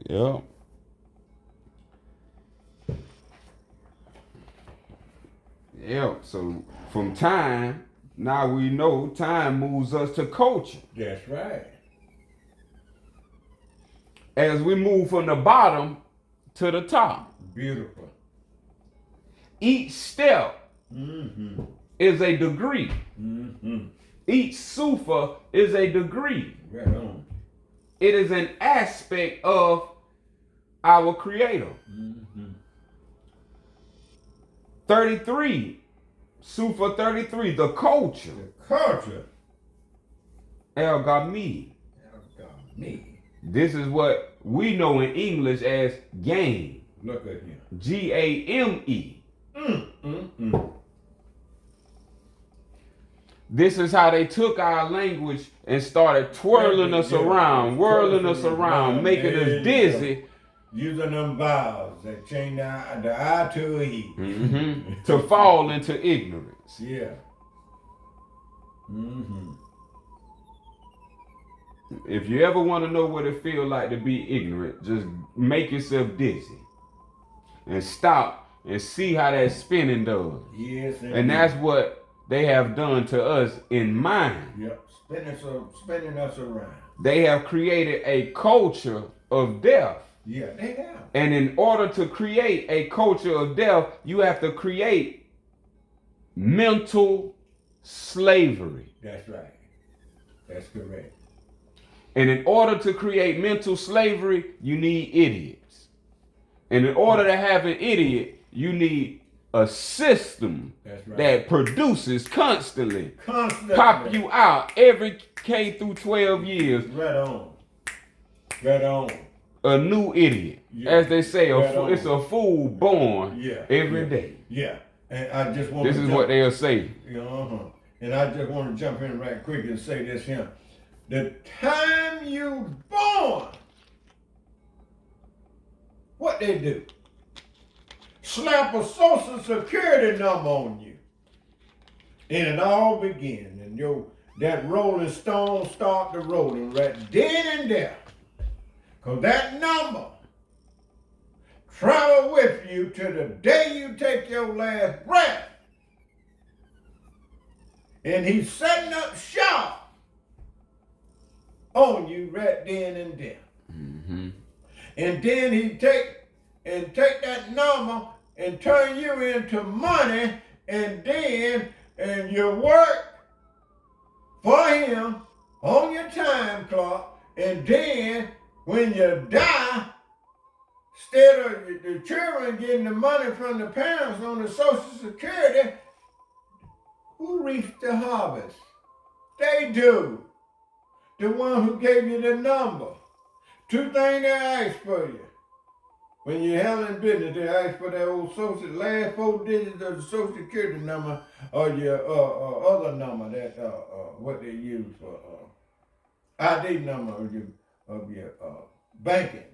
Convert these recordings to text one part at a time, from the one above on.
Yeah. Yeah. So from time, now we know time moves us to culture. That's right. As we move from the bottom to the top. Beautiful. Each step Mm-hmm. is a degree. Mm-hmm. Each sufa is a degree. Right on. It is an aspect of our Creator. Mm-hmm. 33, Sufa 33, the culture. The culture. El Gami. Me. This is what we know in English as game. Look at him. Game. Mm-mm-mm. This is how they took our language and started twirling us around, whirling us around, making us dizzy. Using them vowels that change the I to a E. Mm-hmm. To fall into ignorance. Yeah. Mm-hmm. If you ever want to know what it feels like to be ignorant, just make yourself dizzy. And stop and see how that spinning does. Yes, and that's what they have done to us in mind. Yep, spinning us around. They have created a culture of death. Yeah, they have. And in order to create a culture of death, you have to create mental slavery. That's right. That's correct. And in order to create mental slavery, you need idiots. And in order to have an idiot, you need a system that produces constantly. Pop you out every K through 12 years. Right on. Right on. A new idiot. Yeah. As they say, it's a fool born every day. Yeah. And I just want This is what they'll say. Uh-huh. And I just want to jump in right quick and say this here. The time you born, what they do? Slap a social security number on you. And it all begins. And that rolling stone start to rolling right then and there. Because that number travel with you to the day you take your last breath. And he's setting up shop on you right then and there. Mm-hmm. And then he take that number and turn you into money, and you work for him on your time clock, and then when you die, instead of the children getting the money from the parents on the Social Security, who reaps the harvest? They do. The one who gave you the number. Two things they ask for you. When you're handling business, they ask for that old last 4 digits of the Social Security number or your other number, that what they use for ID number of your banking.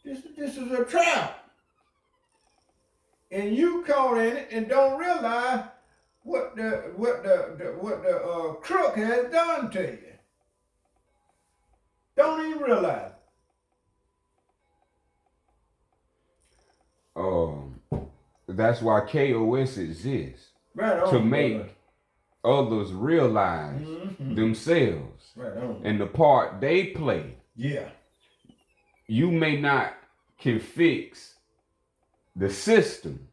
This is a trap. And you caught in it and don't realize what the crook has done to you. Don't even realize. That's why KOS exists. Right on, to make others realize themselves and the part they play. Yeah. You may not can fix the system,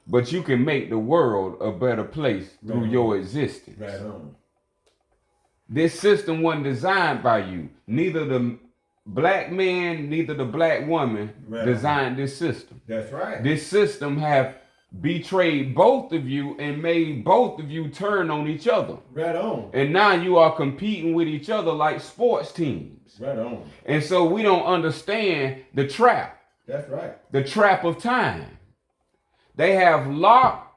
but you can make the world a better place through your existence. Right on. This system wasn't designed by you. Neither the black man, neither the black woman designed this system. That's right. This system have betrayed both of you and made both of you turn on each other. Right on. And now you are competing with each other like sports teams. Right on. And so we don't understand the trap. That's right. The trap of time. They have locked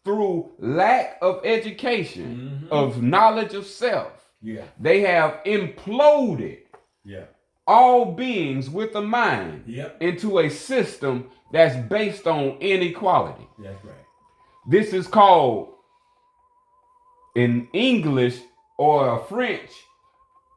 through lack of education, of knowledge of self. Yeah. They have imploded all beings with a mind into a system that's based on inequality. That's right. This is called, in English or French,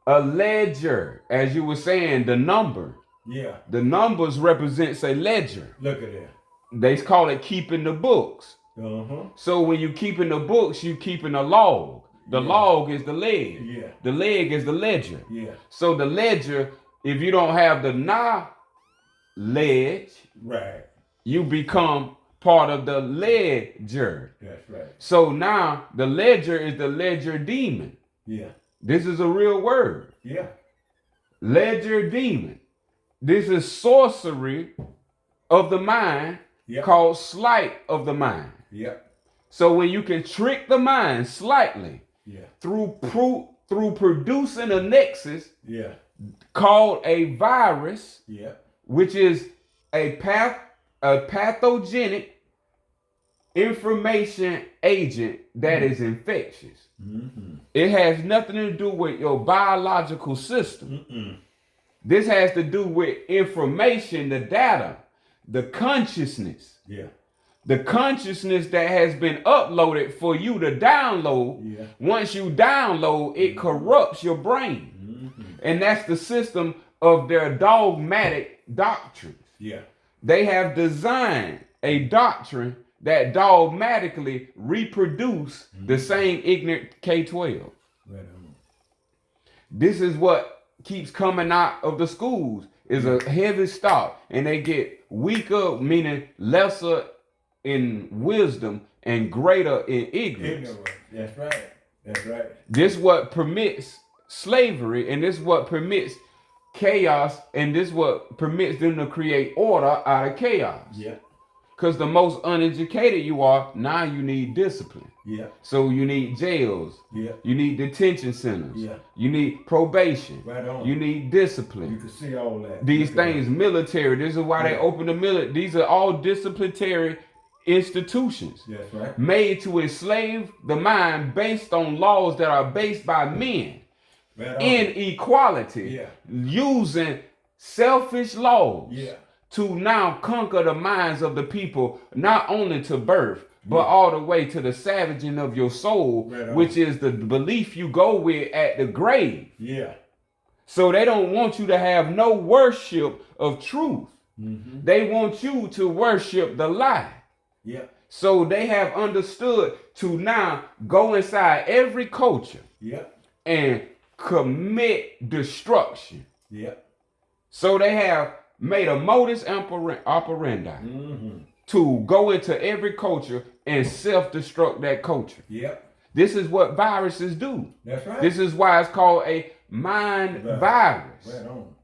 A ledger, as you were saying, the number. Yeah. The numbers represents a ledger. Look at that. They call it keeping the books. Uh-huh. So when you keeping the books, you keeping a log. The Yeah. log is the leg. Yeah. The leg is the ledger. Yeah. So the ledger, if you don't have the knowledge, Right. you become part of the ledger. That's right. So now the ledger is the ledger demon. Yeah. This is a real word. Yeah. Ledger demon. This is sorcery of the mind Yep. called sleight of the mind. Yep. So when you can trick the mind slightly Yeah. through producing a nexus Yeah. called a virus, Yeah. which is a pathogenic information agent that is infectious. Mm-hmm. It has nothing to do with your biological system. Mm-mm. This has to do with information, the data, the consciousness. Yeah. The consciousness that has been uploaded for you to download. Yeah. Once you download, it corrupts your brain. Mm-hmm. And that's the system of their dogmatic doctrines. Yeah. They have designed a doctrine that dogmatically reproduce the same ignorant K-12. Right on. This is what keeps coming out of the schools is a heavy stock, and they get weaker, meaning lesser in wisdom and greater in ignorance. Ignorant. That's right. That's right. This what permits slavery, and this what permits chaos, and this what permits them to create order out of chaos. Yeah. Because the most uneducated you are, now you need discipline. Yeah. So you need jails. Yeah. You need detention centers. Yeah. You need probation. Right on. You need You discipline. can see all that. These Look at things, military. This is why they Yeah. open the military. These are all disciplinary institutions that. That's right. made to enslave the mind based on laws that are based by men Right on. in equality, Yeah. using selfish laws Yeah. to now conquer the minds of the people, not only to birth, but all the way to the savaging of your soul, Right on. which is the belief you go with at the grave. Yeah. So they don't want you to have no worship of truth. Mm-hmm. They want you to worship the lie. Yeah. So they have understood to now go inside every culture Yeah. and commit destruction. Yeah. So they have made a modus operandi Mm-hmm. to go into every culture and self-destruct that culture. Yeah. This is what viruses do. That's right. This is why it's called a mind Right. virus. Right on.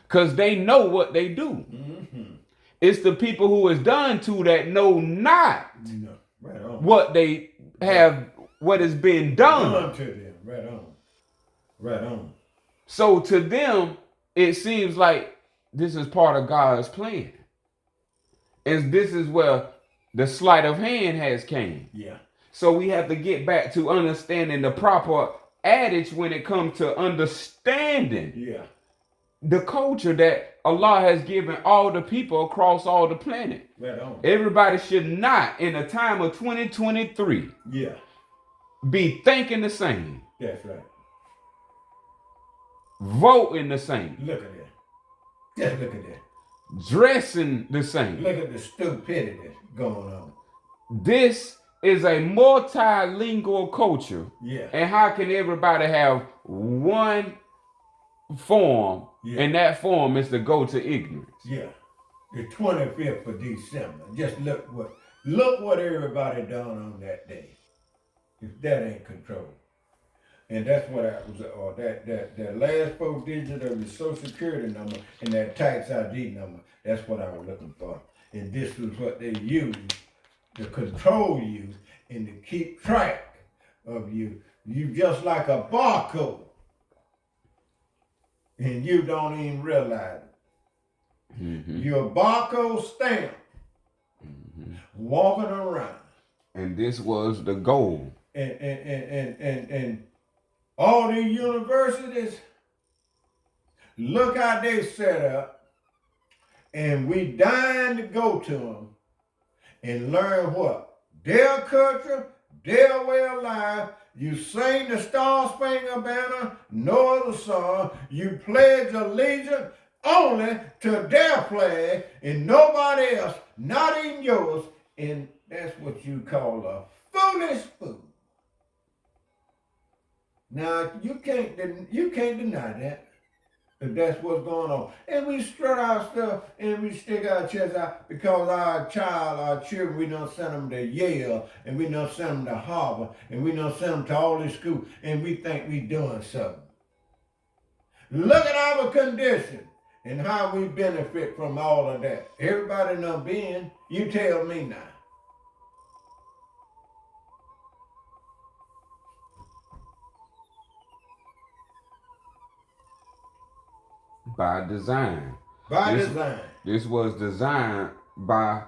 Because they know what they do. Mm-hmm. It's the people who is done to that know not No. Right on. what they have, what has been done. Done to them. Right on. Right on. So to them, it seems like this is part of God's plan. And this is where the sleight of hand has came. Yeah. So we have to get back to understanding the proper adage when it comes to understanding Yeah. the culture that Allah has given all the people across all the planet. Right on. Everybody should not, in the time of 2023, Yeah. be thinking the same, That's right. voting the same, Look at that. Just look at that. dressing the same. Look at the stupidity that's going on. This is a multilingual culture. Yeah. And how can everybody have one form, Yeah. and that form is to go to ignorance? Yeah. The 25th of December. Just look what everybody done on that day. If that ain't control. And that's what I was, or that last 4 digits of your social security number and that tax ID number, that's what I was looking for. And this was what they used to control you and to keep track of you. You just like a barcode. And you don't even realize it. Mm-hmm. You're a barcode stamp walking around. And this was the goal. And all these universities, look how they set up, and we dying to go to them and learn what? Their culture, their way of life, you sing the Star Spangled Banner, no other song. You pledge allegiance only to their flag and nobody else, not even yours. And that's what you call a foolish fool. Now you can't deny that. If that's what's going on. And we strut our stuff and we stick our chest out because our children, we don't send them to Yale and we don't send them to Harvard and we don't send them to all these schools and we think we doing something. Look at our condition and how we benefit from all of that. Everybody done been, you tell me now. By design. By design. This was designed by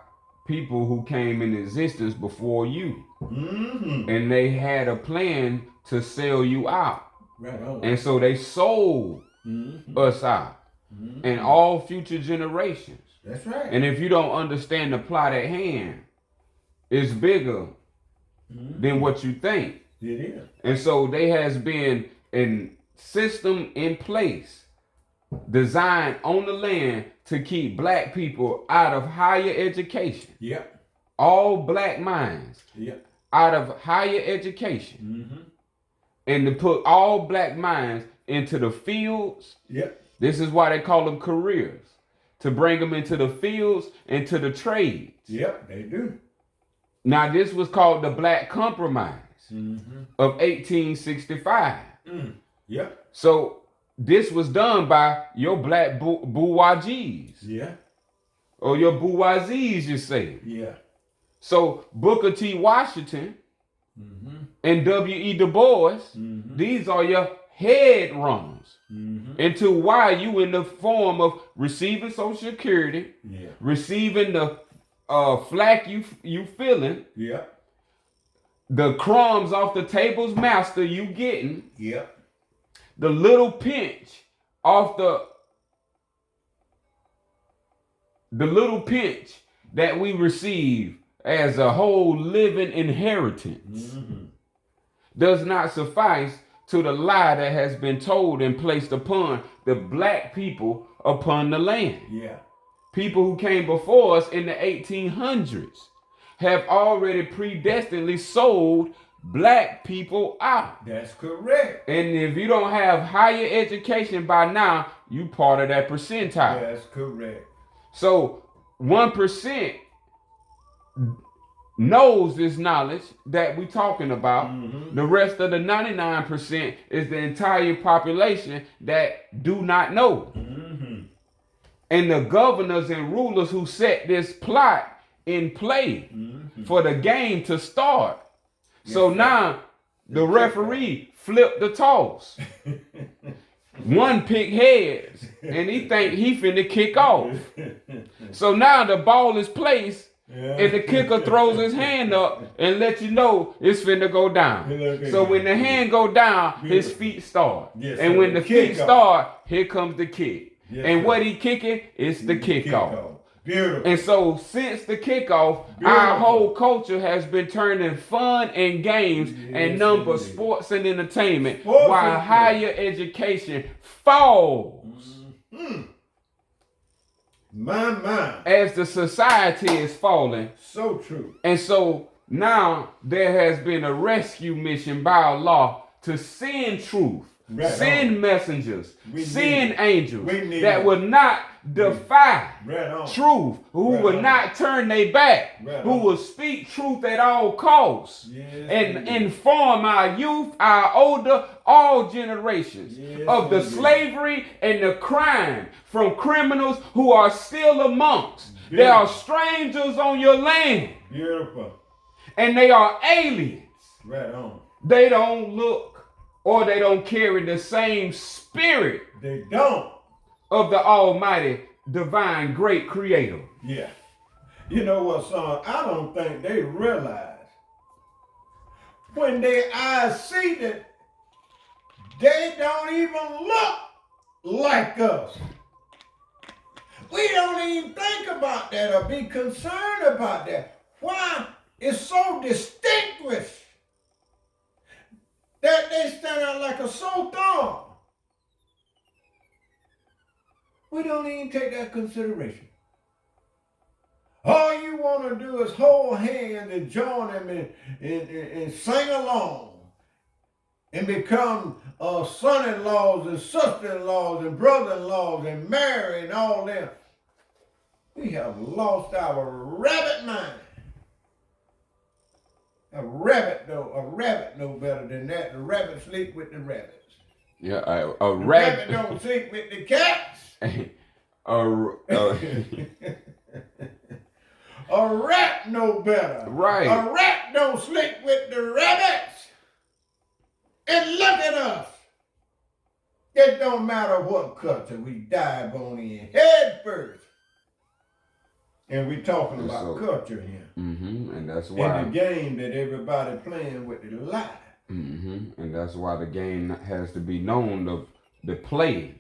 people who came in existence before you. Mm-hmm. And they had a plan to sell you out. Right on. And so they sold us out and all future generations. That's right. And if you don't understand the plot at hand, it's bigger than what you think. It is. And so there has been a system in place designed on the land to keep black people out of higher education. Yep. All black minds out of higher education. And to put all black minds into the fields. Yep. This is why they call them careers. To bring them into the fields and to the trades. Yep, they do. Now this was called the Black Compromise of 1865. Yep. So this was done by your black bourgeoisies. Yeah. Or your bourgeoisies, you say. Yeah. So Booker T. Washington and W.E. Du Bois, these are your head runners into why you in the form of receiving Social Security, receiving the flack you feeling, the crumbs off the table's master you getting, the little pinch off the little pinch that we receive as a whole living inheritance does not suffice to the lie that has been told and placed upon the black people upon the land. Yeah. People who came before us in the 1800s have already predestinedly sold black people out. That's correct. And if you don't have higher education by now, you part of that percentile. That's correct. So 1% knows this knowledge that we're talking about. The rest of the 99% is the entire population that do not know. And the governors and rulers who set this plot in play for the game to start. So now the referee flipped the toss. One pick heads and he think he finna kick off. So now the ball is placed and the kicker throws his hand up and let you know it's finna go down. So when the hand go down, his feet start. And when the feet start, here comes the kick. And what he kicking is the kickoff. Beautiful. And so since the kickoff, our whole culture has been turning fun and games and number sports and entertainment while higher education falls. My. As the society is falling. So true. And so now there has been a rescue mission by Allah to send truth. Send messengers, send angels that will not defy truth, who will not turn their back, who will speak truth at all costs, and inform our youth, our older, all generations of the slavery and the crime from criminals who are still amongst. They are strangers on your land. Beautiful. And they are aliens. Right on. They don't look or they don't carry the same spirit. They don't. Of the almighty, divine, great creator. Yeah. You know what, son? I don't think they realize when their eyes see that they don't even look like us. We don't even think about that or be concerned about that. Why? It's so distinguished. that they stand out like a sore thumb. We don't even take that consideration. All you want to do is hold hands and join them and sing along and become son-in-laws and sister-in-laws and brother-in-laws and marry and all that. We have lost our rabbit mind. A rabbit know better than that. The rabbit sleep with the rabbits. Yeah, The rabbit don't sleep with the cats. A rat know better. Right. A rat don't sleep with the rabbits. And look at us. It don't matter what culture, we dive on in head first. And we talking about culture here. And that's why. And the game that everybody playing with the lie. And that's why the game has to be known of the play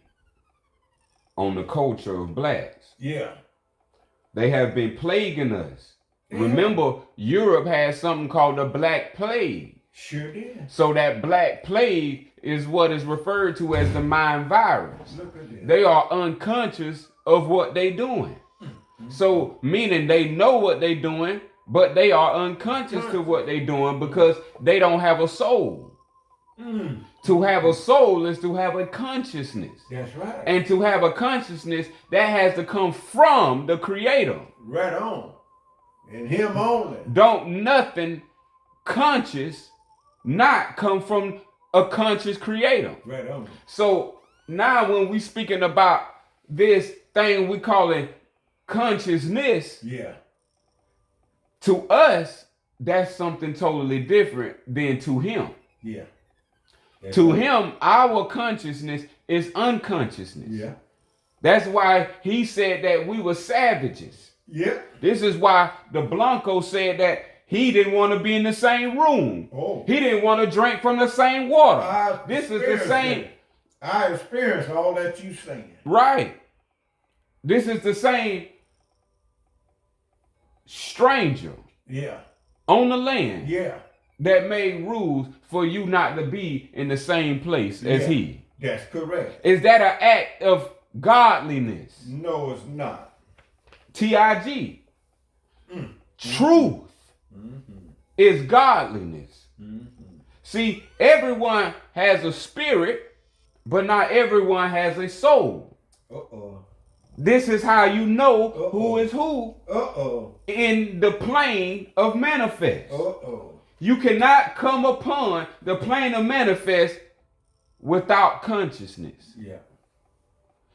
on the culture of blacks. Yeah. They have been plaguing us. Yeah. Remember, Europe had something called the Black Plague. Sure did. So that Black Plague is what is referred to as the mind virus. Look at this. They are unconscious of what they're doing. So, meaning they know what they're doing, but they are unconscious to what they're doing because they don't have a soul. To have a soul is to have a consciousness. That's right. And to have a consciousness, that has to come from the Creator. Right on. And Him only. Don't nothing conscious not come from a conscious Creator. Right on. So now when we speaking about this thing we call it consciousness, yeah, to us, that's something totally different than to Him. Yeah. That's To right. Him, our consciousness is unconsciousness. Yeah. That's why He said that we were savages. Yeah. This is why the Blanco said that he didn't want to be in the same room. Oh. He didn't want to drink from the same water. I This is the same. experienced it. I experienced all that you saying. Right. This is the same stranger Yeah. on the land Yeah. that made rules for you not to be in the same place as Yeah. he. That's correct. Is that an act of godliness? No, it's not. TIG. Truth is godliness. See, everyone has a spirit, but not everyone has a soul. Uh-oh. This is how you know who is who Uh-oh. in the plane of manifest. Uh-oh. You cannot come upon the plane of manifest without consciousness. Yeah.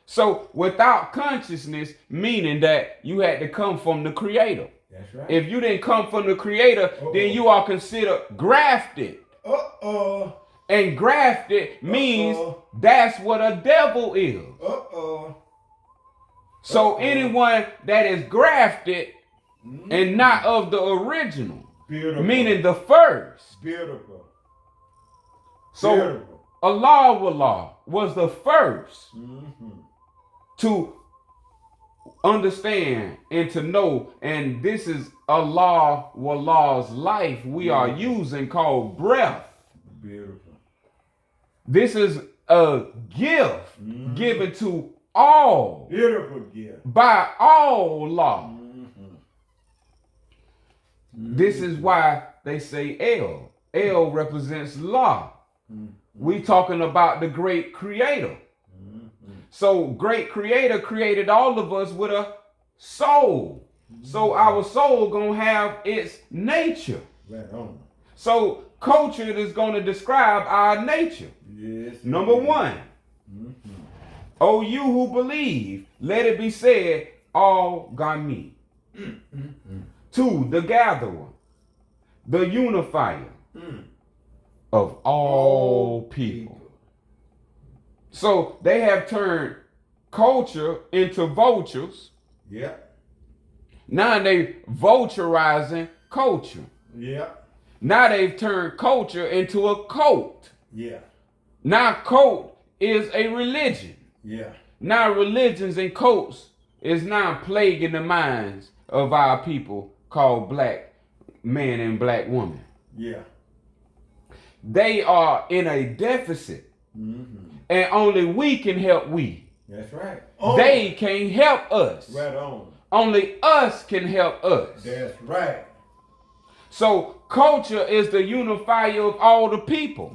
So without consciousness, meaning that you had to come from the Creator. That's right. If you didn't come from the Creator, then you are considered grafted. Uh-oh. And grafted means that's what a devil is. Uh-oh. So anyone that is grafted and not of the original, Beautiful. meaning the first. Beautiful. So Beautiful. Allah was the first to understand and to know, and this is Allah's life we are using called breath. Beautiful. This is a gift given to all Beautiful gift. by all law. This is why they say El. El represents law. We talking about the great creator. So great creator created all of us with a soul. So our soul gonna have its nature. Right on. So culture is gonna describe our nature. Yes. Number one, O you who believe, let it be said, all got me. Two, the gatherer, the unifier of all people. So they have turned culture into vultures. Yeah. Now they vulturizing culture. Yeah. Now they've turned culture into a cult. Yeah. Now cult is a religion. Yeah. Now religions and cults is now plaguing the minds of our people called black men and black women. Yeah. they are in a deficit. And only we can help we. That's right. They can't help us. Right on. Only us can help us. That's right. So culture is the unifier of all the people.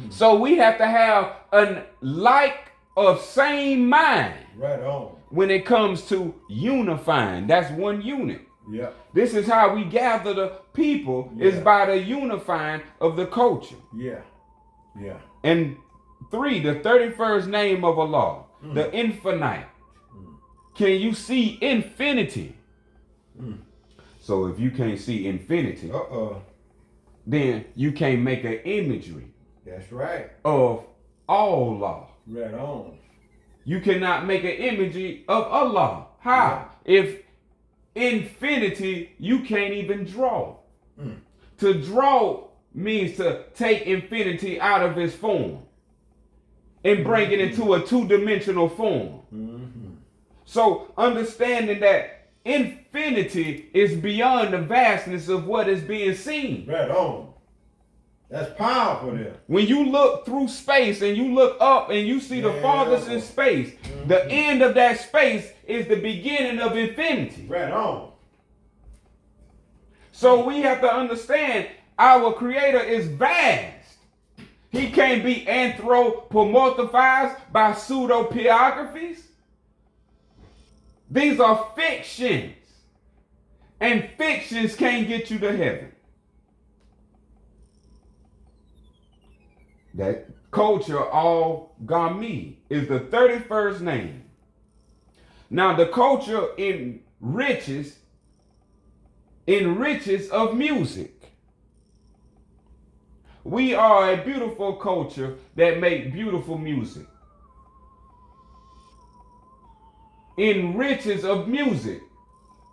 So we have to have a like of same mind. Right on. When it comes to unifying. That's one unit. Yeah. This is how we gather the people, is by the unifying of the culture. Yeah. Yeah. And 3, the 31st name of Allah, the infinite. Can you see infinity? So if you can't see infinity, then you can't make an imagery. That's right. Of Allah. Right on. You cannot make an imagery of Allah. How? Yeah. If infinity, you can't even draw. To draw means to take infinity out of its form and bring it into a two-dimensional form. So understanding that infinity is beyond the vastness of what is being seen. Right on. That's powerful there. When you look through space and you look up and you see the farthest in space, the end of that space is the beginning of infinity. Right on. So we have to understand our Creator is vast. He can't be anthropomorphized by pseudo-biographies. These are fictions. And fictions can't get you to heaven. That culture, Al-Gami, is the 31st name. Now the culture enriches of music. We are a beautiful culture that make beautiful music. Enriches of music.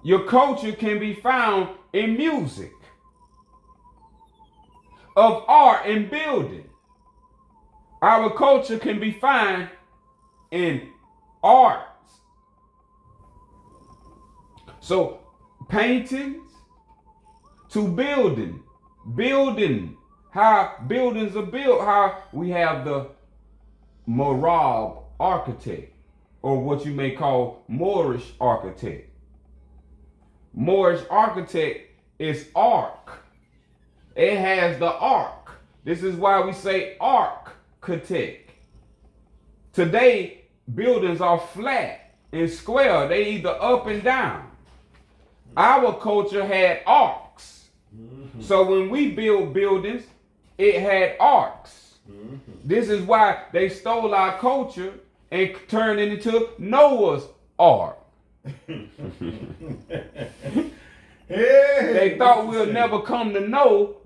Your culture can be found in music, of art and building. Our culture can be found in arts. So paintings to building, how buildings are built, how we have the Marab architect, or what you may call Moorish architect. Moorish architect is arc. It has the arc. This is why we say architect. Today, buildings are flat and square. They either up and down. Our culture had arcs. So when we build buildings, it had arcs. This is why they stole our culture and turned it into Noah's Ark. They thought we'll never come to know.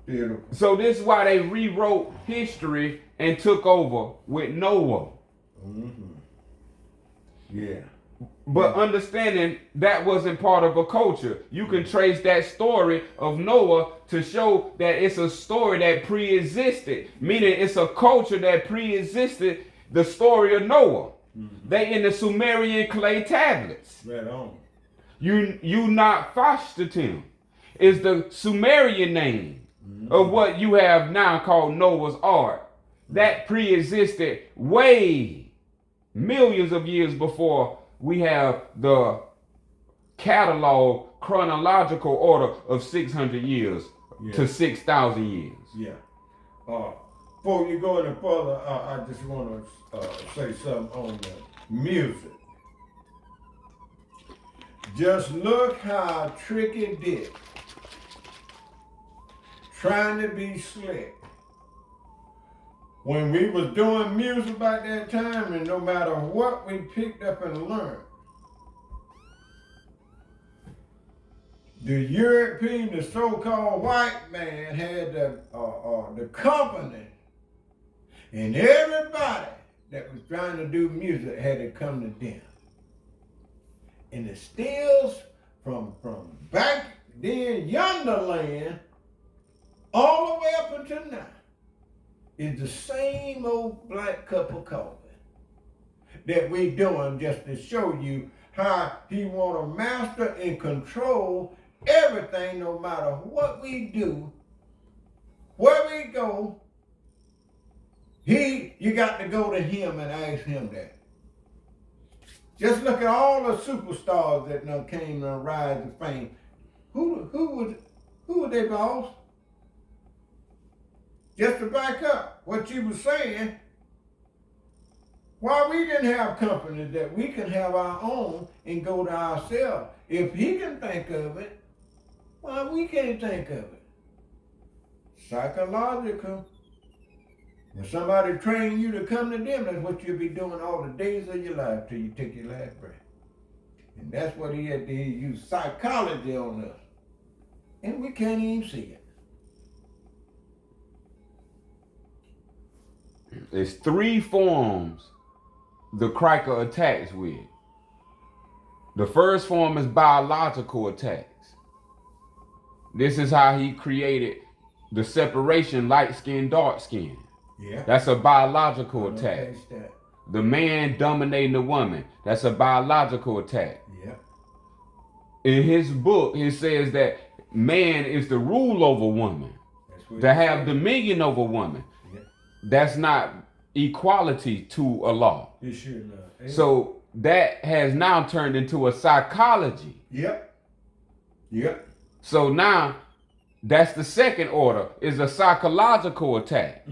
Beautiful. So this is why they rewrote history and took over with Noah. Yeah. But understanding that wasn't part of a culture. You can trace that story of Noah to show that it's a story that pre-existed. Meaning it's a culture that pre-existed the story of Noah. They in the Sumerian clay tablets. Right on. Unat-Fashtatim is the Sumerian name of what you have now called Noah's Ark. That pre-existed way millions of years before we have the catalog chronological order of 600 years to 6,000 years. Yeah. Before you go any further, I just want to say something on the music. Just look how Tricky Dick, trying to be slick. When we was doing music back that time, and no matter what we picked up and learned, the European, the so-called white man, had the company, and everybody that was trying to do music had to come to them. And the stills from back then, yonder land, all the way up until now, is the same old black cup of coffee that we doing just to show you how he want to master and control everything, no matter what we do, where we go, you got to go to him and ask him that. Just look at all the superstars that now came and rise to fame. Who was their boss? Just to back up what you were saying, why we didn't have companies that we can have our own and go to ourselves. If he can think of it, why we can't think of it? Psychological. When somebody train you to come to them, that's what you'll be doing all the days of your life till you take your last breath. And that's what he had to use psychology on us. And we can't even see it. There's 3 forms the Criker attacks with. The first form is biological attacks. This is how he created the separation light skin, dark skin. Yeah. That's a biological attack. The man dominating the woman. That's a biological attack. Yeah. In his book, he says that man is to rule over woman, to have dominion over woman. Yeah. That's not equality to Allah. It should not. Yeah. So that has now turned into a psychology. Yep. Yep. So now that's the second order, is a psychological attack.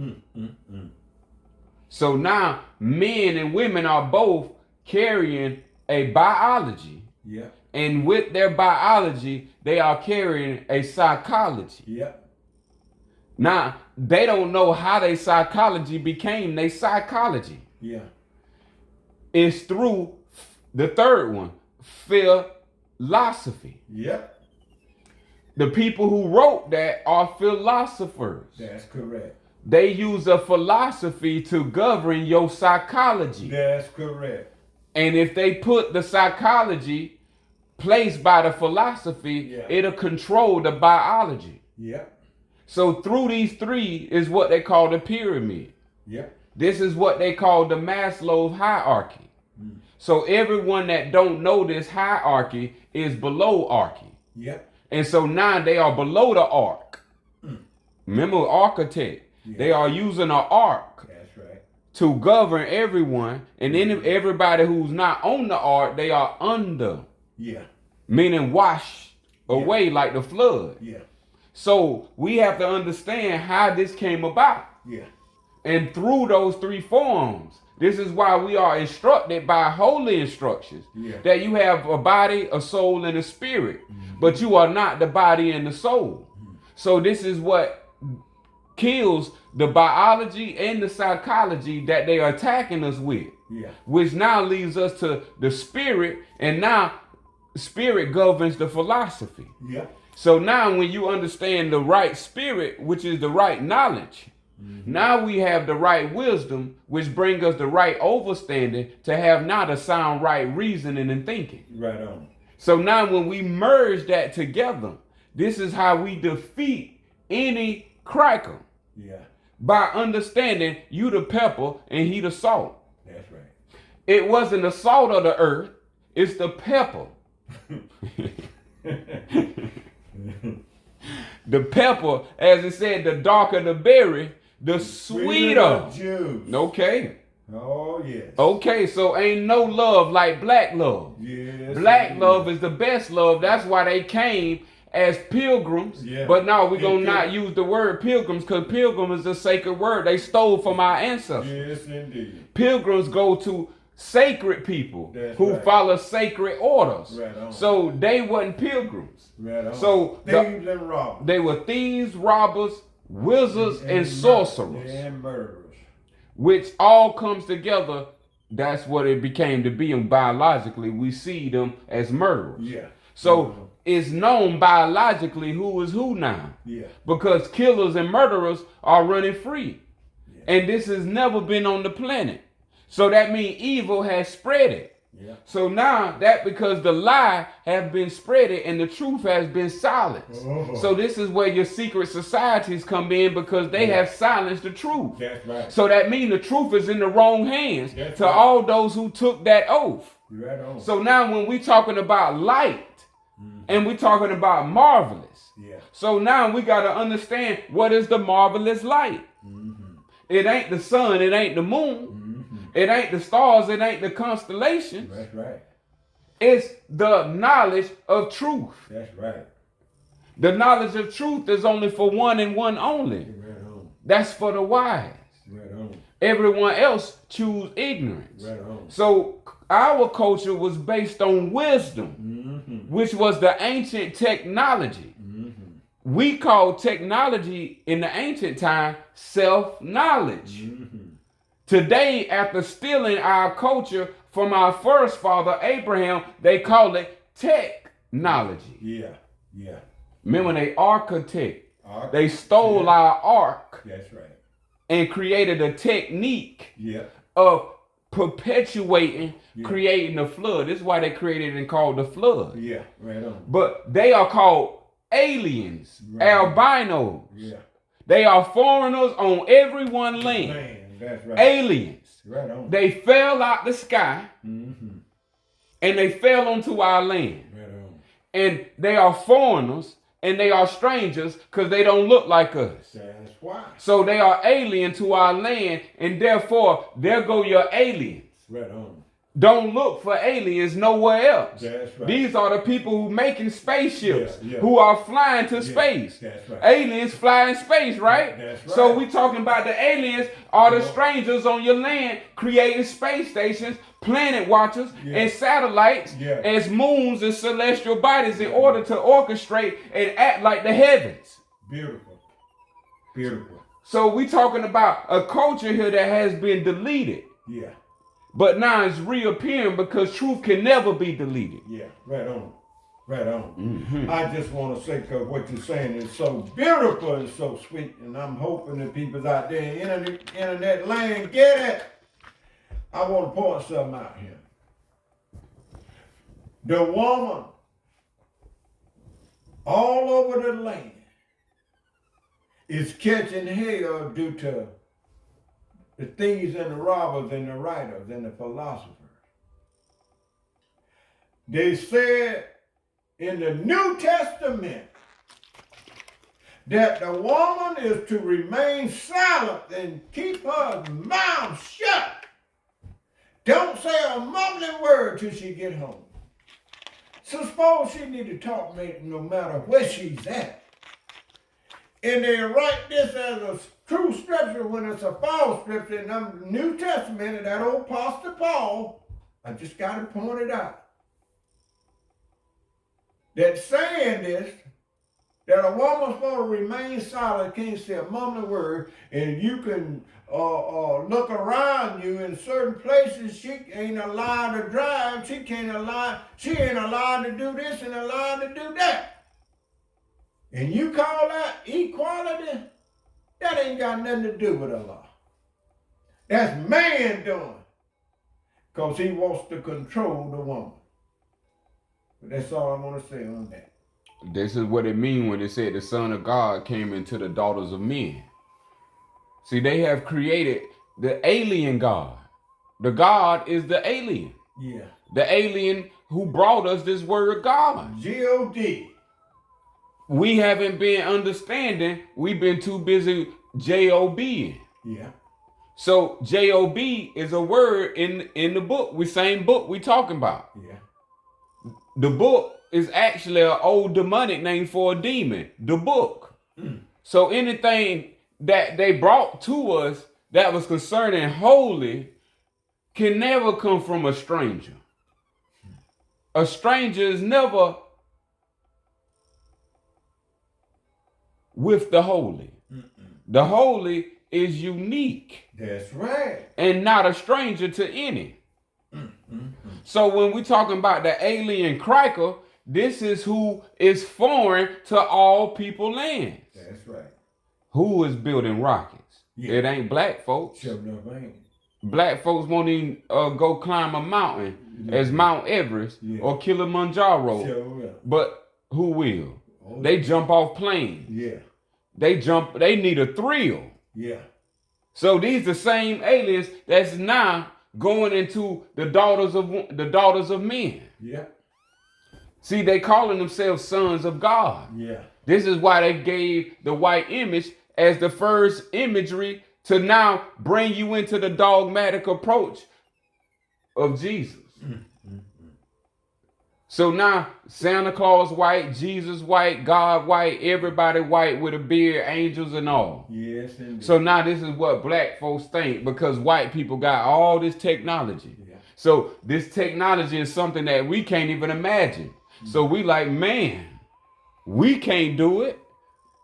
So now men and women are both carrying a biology. Yeah. And with their biology, they are carrying a psychology. Yeah. Now, they don't know how their psychology became their psychology. Yeah. It's through the third one, philosophy. Yeah. The people who wrote that are philosophers. That's correct. They use a philosophy to govern your psychology. That's correct. And if they put the psychology placed by the philosophy, it'll control the biology. Yeah. So through these 3 is what they call the pyramid. Yeah. This is what they call the Maslow's hierarchy. So everyone that don't know this hierarchy is below archy. Yeah. And so now they are below the arc. Remember, architect. Yeah. They are using an arc. That's right. To govern everyone. And then everybody who's not on the ark, they are under. Yeah. Meaning washed away like the flood. Yeah. So we have to understand how this came about. Yeah. And through those 3 forms, this is why we are instructed by holy instructions. Yeah. That you have a body, a soul, and a spirit. But you are not the body and the soul. So this is what kills the biology and the psychology that they are attacking us with. Yeah. Which now leads us to the spirit, and now spirit governs the philosophy. Yeah. So now when you understand the right spirit, which is the right knowledge, now we have the right wisdom, which brings us the right understanding to have now the sound right reasoning and thinking. Right on. So now when we merge that together, this is how we defeat any Criker. Yeah. By understanding you the pepper and he the salt. That's right. It wasn't the salt of the earth, it's the pepper. The pepper, as it said, the darker the berry, the sweeter. Juice. Okay. Oh, yes. Okay, so ain't no love like black love. Yes. Black love is the best love. That's why they came as pilgrims. Yeah. But now we're going to not use the word pilgrims because pilgrim is a sacred word. They stole from our ancestors. Yes, indeed. Pilgrims go to sacred people who follow sacred orders. Right on. So they wasn't pilgrims. Right on. So thieves and robbers. They were thieves, robbers, wizards, and sorcerers. And murderers. Which all comes together. That's what it became to be. And biologically, we see them as murderers. Yeah. So it's known biologically who is who now. Yeah. Because killers and murderers are running free. Yeah. And this has never been on the planet. So that means evil has spread it. Yeah. So now that because the lie has been spread it and the truth has been silenced. Oh. So this is where your secret societies come in because they have silenced the truth. That's right. So that means the truth is in the wrong hands all those who took that oath. Right on. So now when we talking about light, And we're talking about marvelous. Yeah. So now we got to understand, what is the marvelous light? It ain't the sun, it ain't the moon, it ain't the stars, it ain't the constellations. That's right. It's the knowledge of truth. That's right. The knowledge of truth is only for one and one only. Right on. That's for the wise. Right on. Everyone else choose ignorance. Right on. So our culture was based on wisdom, which was the ancient technology. We call technology in the ancient time self-knowledge. Today, after stealing our culture from our first father, Abraham, they call it technology. Yeah. Yeah. Remember, they architect. They stole our ark. That's right. And created a technique of perpetuating, creating the flood. This is why they created and called the flood. Yeah, right on. But they are called aliens, albinos. Yeah. They are foreigners on every one land. Man, that's right. Aliens. Right on. They fell out the sky and they fell onto our land. Right on. And they are foreigners and they are strangers because they don't look like us. That's why. So they are alien to our land, and therefore, there go your aliens. Right on. Don't look for aliens nowhere else. That's right. These are the people who making spaceships, Yeah. who are flying to space. That's right. Aliens fly in space, right? That's right. So we talking about the aliens are the strangers on your land creating space stations, planet watchers, and satellites as moons and celestial bodies in order to orchestrate and act like the heavens. Beautiful. Beautiful. So we talking about a culture here that has been deleted. Yeah. But now it's reappearing because truth can never be deleted. Yeah, right on. Right on. I just want to say, because what you're saying is so beautiful and so sweet, and I'm hoping that people out there in the internet land get it. I want to point something out here. The woman all over the land is catching hell due to the thieves and the robbers and the writers and the philosophers. They said in the New Testament that the woman is to remain silent and keep her mouth shut. Don't say a mumbling word till she get home. So suppose she need to talk no matter where she's at. And they write this as a true scripture when it's a false scripture in the New Testament, and that old Apostle Paul, I just got to point it out. That saying this, that a woman's supposed to remain silent, can't say a mumbling word, and you can look around you in certain places. She ain't allowed to drive. She ain't allowed to do this and allowed to do that. And you call that equality? That ain't got nothing to do with Allah. That's man doing. Because he wants to control the woman. But that's all I want to say on that. This is what it means when it said the Son of God came into the daughters of men. See, they have created the alien God. The God is the alien. Yeah. The alien who brought us this word God. G-O-D. We haven't been understanding. We've been too busy J-O-B-ing. Yeah. So J-O-B is a word in the book. Same book we talking about. Yeah. The book is actually an old demonic name for a demon. The book. So anything that they brought to us that was concerning holy can never come from a stranger. A stranger is never with the holy. The holy is unique. That's right. And not a stranger to any. So when we're talking about the alien criker, this is who is foreign to all people lands. That's right. Who is building rockets? Yeah. It ain't black folks. Sure enough, ain't. Black folks won't even go climb a mountain as Mount Everest or Kilimanjaro. Sure. But who will? Oh, They jump off planes. Yeah. They need a thrill. Yeah. So these the same aliens that's now going into the daughters of men. Yeah. See, they calling themselves sons of God. Yeah. This is why they gave the white image as the first imagery to now bring you into the dogmatic approach of Jesus. So now Santa Claus white, Jesus white, God white, everybody white with a beard, angels and all. Yes, indeed. So now this is what black folks think because white people got all this technology. Yeah. So this technology is something that we can't even imagine. So we like, man, we can't do it,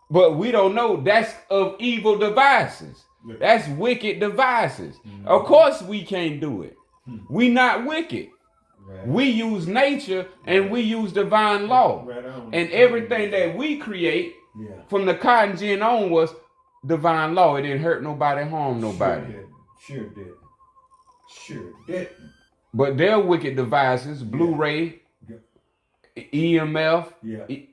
but we don't know that's of evil devices. That's wicked devices. Of course we can't do it. We not wicked. Right. We use nature and we use divine law. Right on. And everything that we create Yeah. from the cotton gin on was divine law. It didn't hurt nobody, harm nobody. Sure did. Sure did. But their wicked devices, Blu-ray, EMF,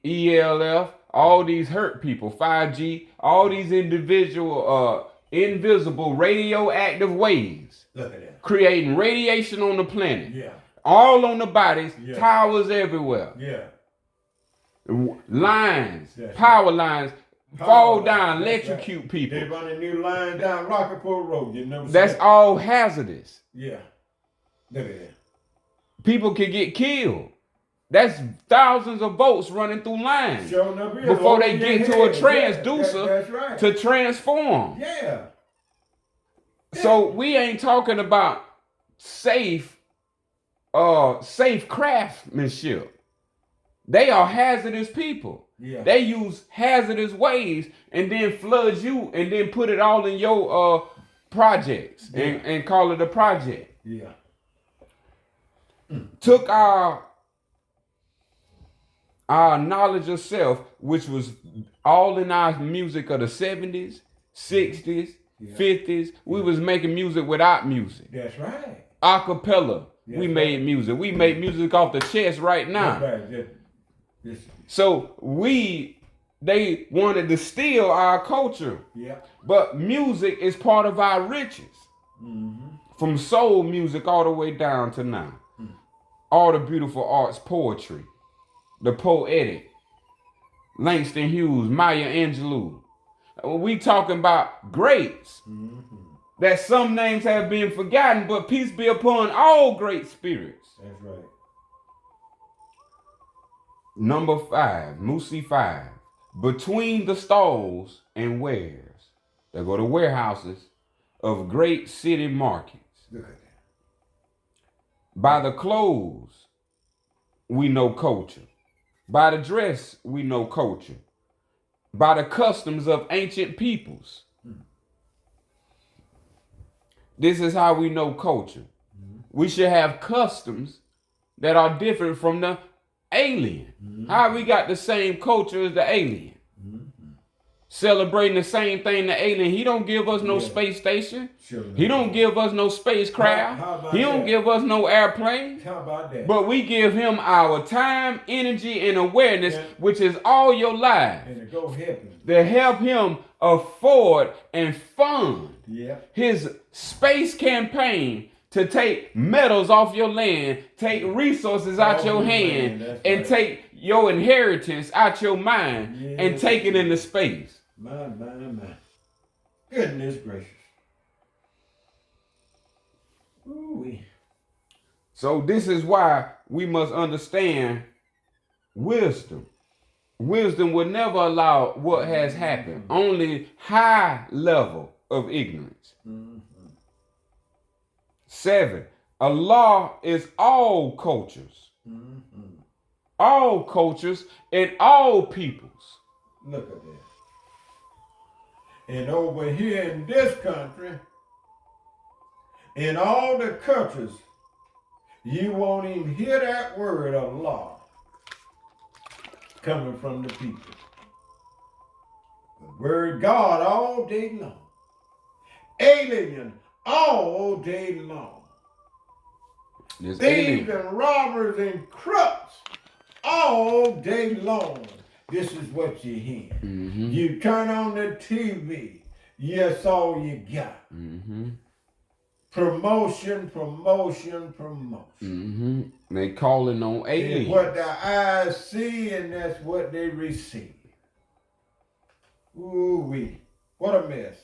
ELF, all these hurt people, 5G, all these invisible radioactive waves. Look at that. Creating radiation on the planet. Yeah. All on the bodies, towers everywhere. Yeah. Lines, That's power lines, fall down, electrocute people. They run a new line down Rockaport Road. You know. That's all hazardous. Yeah. Look at that. People can get killed. That's thousands of volts running through lines before they get to a transducer to transform. Yeah. So we ain't talking about safe craftsmanship. They are hazardous people. Yeah. They use hazardous ways and then flood you and then put it all in your projects and call it a project. Yeah. Took our knowledge of self, which was all in our music of the 70s, 60s, 50s. We was making music without music. That's right. Acapella. We made music. We make music off the chest right now. That's right. So they wanted to steal our culture. Yeah. But music is part of our riches. From soul music all the way down to now. All the beautiful arts, poetry, the poetic, Langston Hughes, Maya Angelou. We talking about greats. That some names have been forgotten, but peace be upon all great spirits. That's right. Number 5, Musi 5. Between the stalls and wares. They go to warehouses of great city markets. Look at that. By the clothes, we know culture. By the dress, we know culture. By the customs of ancient peoples. This is how we know culture. We should have customs that are different from the alien. How we got the same culture as the alien? Celebrating the same thing the alien. He don't give us no space station. He don't give us no spacecraft. He don't give us no airplane. How about that? But we give him our time, energy, and awareness, which is all your life. And to go help him. To help him afford and fund Yep. his space campaign to take metals off your land, take resources out your hand, and take your inheritance out your mind and take it into space. My. Goodness gracious. Ooh-wee. So this is why we must understand wisdom. Wisdom would never allow what has happened. Only high level of ignorance. 7, Allah is all cultures. All cultures and all peoples. Look at that. And over here in this country, in all the countries, you won't even hear that word of law coming from the people. The word God all day long. Alien all day long. Thieves and robbers and crooks all day long. This is what you hear. You turn on the TV, that's all you got. Promotion. They calling on And aliens. what their eyes see, and that's what they receive. Ooh-wee. What a mess.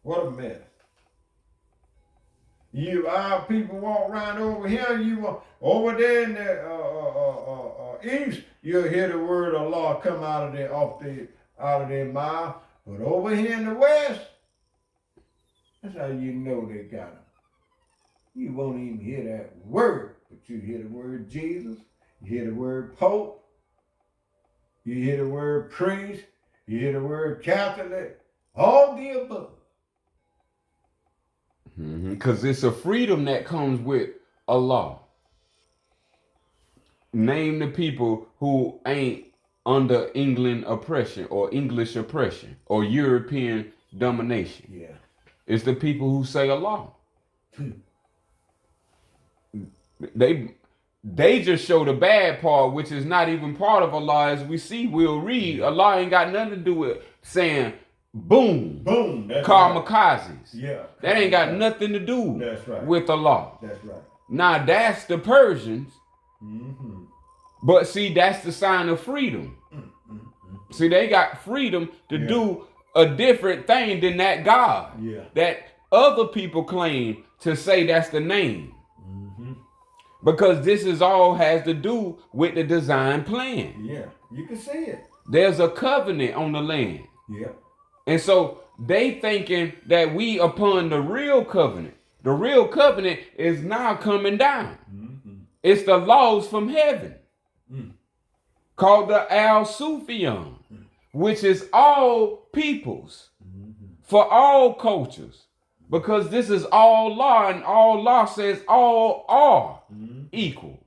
What a mess. Our people walk around over here, over there in the east, you'll hear the word of Allah come out of their mouth. But over here in the west, that's how you know they got them. You won't even hear that word, but you hear the word Jesus, you hear the word Pope, you hear the word priest, you hear the word Catholic, all the above. Because it's a freedom that comes with Allah. Name the people who ain't under England oppression or English oppression or European domination. Yeah. It's the people who say Allah. They just show the bad part, which is not even part of Allah. As we see, we'll read, Allah ain't got nothing to do with saying boom, That's kamikazes. right. Yeah. That ain't got nothing to do That's right. with Allah. That's right. Now that's the Persians. But see, that's the sign of freedom. See, they got freedom to do a different thing than that God. Yeah. That other people claim to say that's the name. Because this is all has to do with the design plan. Yeah. You can see it. There's a covenant on the land. Yeah. And so they thinking that we upon the real covenant. The real covenant is now coming down. It's the laws from heaven. Called the Al-Sufyan, which is all peoples, for all cultures. Because this is all law, and all law says all are equal.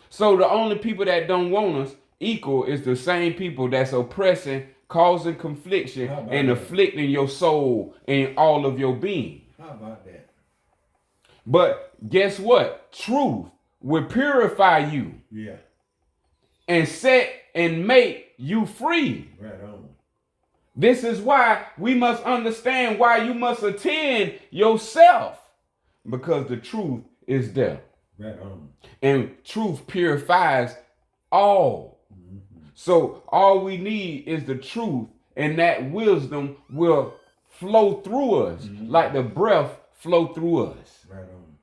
So the only people that don't want us equal is the same people that's oppressing, causing confliction, and afflicting your soul and all of your being. How about that? But guess what? Truth will purify you. Yeah. And set and make you free. Right on. This is why we must understand why you must attend yourself. Because the truth is there. Right on. And truth purifies all. So all we need is the truth, and that wisdom will flow through us like the breath flow through us. Right on.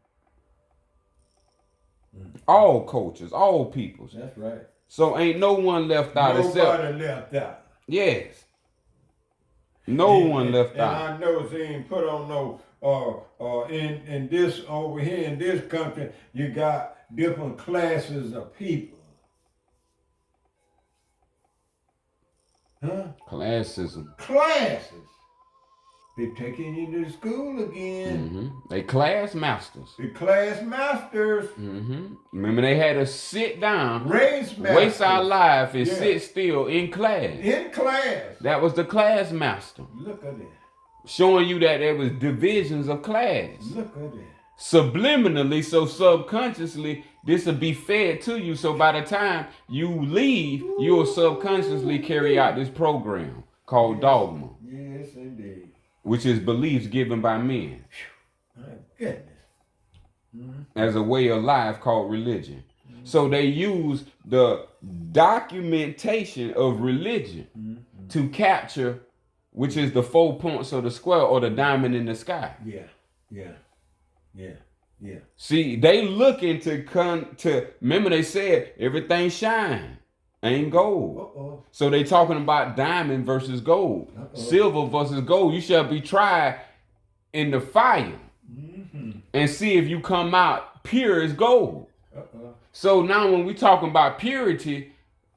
All cultures, all peoples. That's right. So ain't no one left out except. Nobody left out. Yes. No one left out. And I know they ain't put on no in this over here in this country, you got different classes of people. Huh? Classism. Classes. They taking you to school again. They class masters. The class masters. Remember they had to sit down, Race masters. waste our life, and sit still in class. In class. That was the class master. Look at that. Showing you that there was divisions of class. Look at that. Subliminally, so subconsciously, this will be fed to you. So by the time you leave, you'll subconsciously carry out this program called dogma. Yes, indeed. Which is beliefs given by men. My goodness. As a way of life called religion. So they use the documentation of religion to capture, which is the 4 points of the square or the diamond in the sky. Yeah. See, they looking to remember they said everything shine, ain't gold. So they talking about diamond versus gold, silver versus gold. You shall be tried in the fire and see if you come out pure as gold. So now when we talking about purity,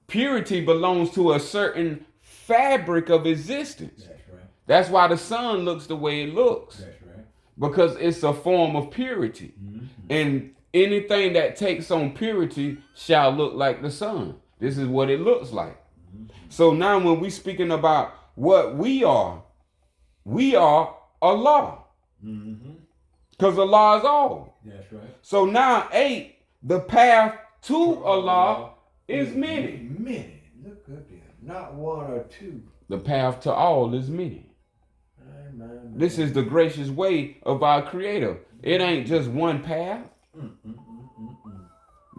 purity belongs to a certain fabric of existence. That's right. That's why the sun looks the way it looks. That's right. Because it's a form of purity. And anything that takes on purity shall look like the sun. This is what it looks like. So now when we speaking about what we are Allah. Because Allah is all. That's right. So now 8, the path to Allah is many. Many. Look at that. Not one or two. The path to all is many. My This is the gracious way of our Creator. It ain't just one path.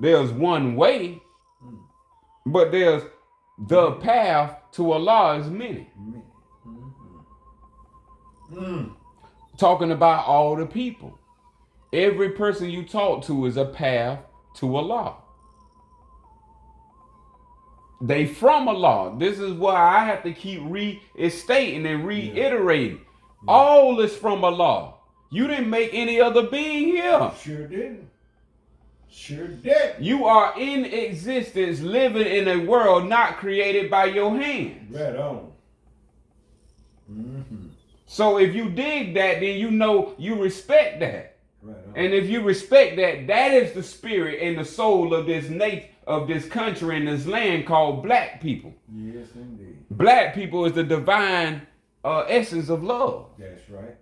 There's one way, but there's the path to Allah is many. Talking about all the people. Every person you talk to is a path to Allah. They from Allah. This is why I have to keep restating and reiterating. All is from Allah. You didn't make any other being here. Sure didn't. Sure did. You are in existence, living in a world not created by your hands. Right on. So if you dig that, then you know you respect that. Right on. And if you respect that, that is the spirit and the soul of this nation, of this country and this land called black people. Yes, indeed. Black people is the divine essence of love. That's right.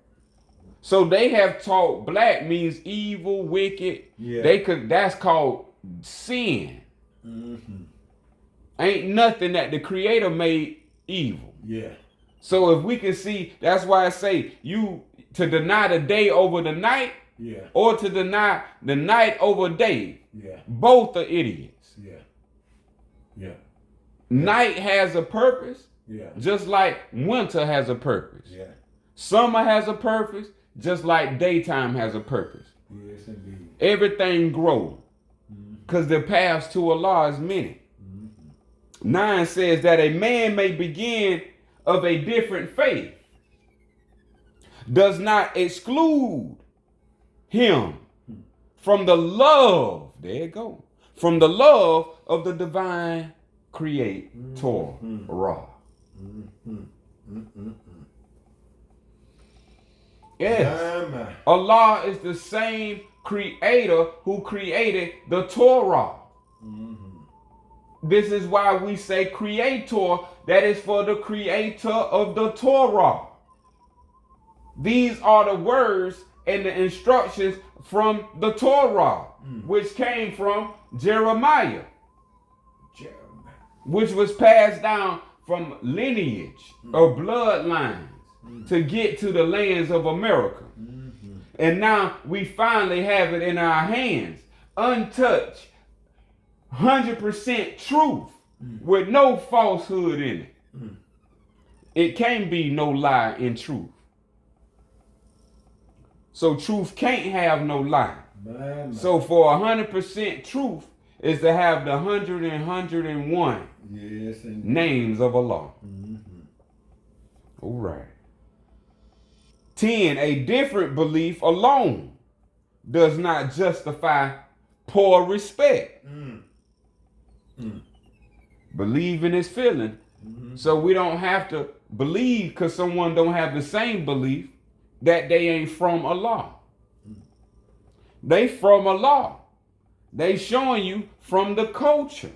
So they have taught black means evil, wicked. Yeah. That's called sin. Ain't nothing that the Creator made evil. Yeah. So if we can see, that's why I say you to deny the day over the night, or to deny the night over day. Both are idiots. Night has a purpose, just like winter has a purpose. Summer has a purpose, just like daytime has a purpose. Yes, indeed. Everything grows, because the paths to Allah is many. 9 says that a man may begin of a different faith does not exclude him from the love, there you go, from the love of the divine creator, Ra. Yes, Allah is the same creator who created the Torah. This is why we say creator, that is for the creator of the Torah. These are the words and the instructions from the Torah, which came from Jeremiah, which was passed down from lineage or bloodlines to get to the lands of America. And now we finally have it in our hands, untouched, 100% truth with no falsehood in it. It can't be no lie in truth. So truth can't have no lie. So for 100% truth is to have the 101 names of Allah. All right. 10, a different belief alone does not justify poor respect. Believing is feeling. So we don't have to believe because someone don't have the same belief that they ain't from Allah. They from Allah. They showing you from the culture.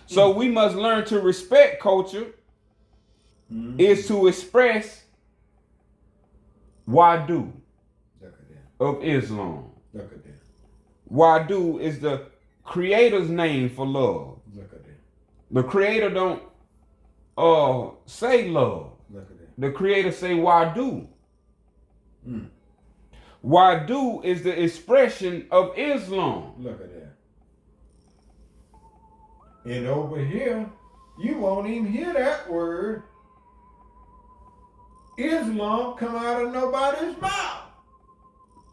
So we must learn to respect culture is to express Wadu of Islam. Wadu is the Creator's name for love. The Creator don't say love. The Creator say Wadu. Wadu is the expression of Islam. Look at that. And over here, you won't even hear that word Islam come out of nobody's mouth.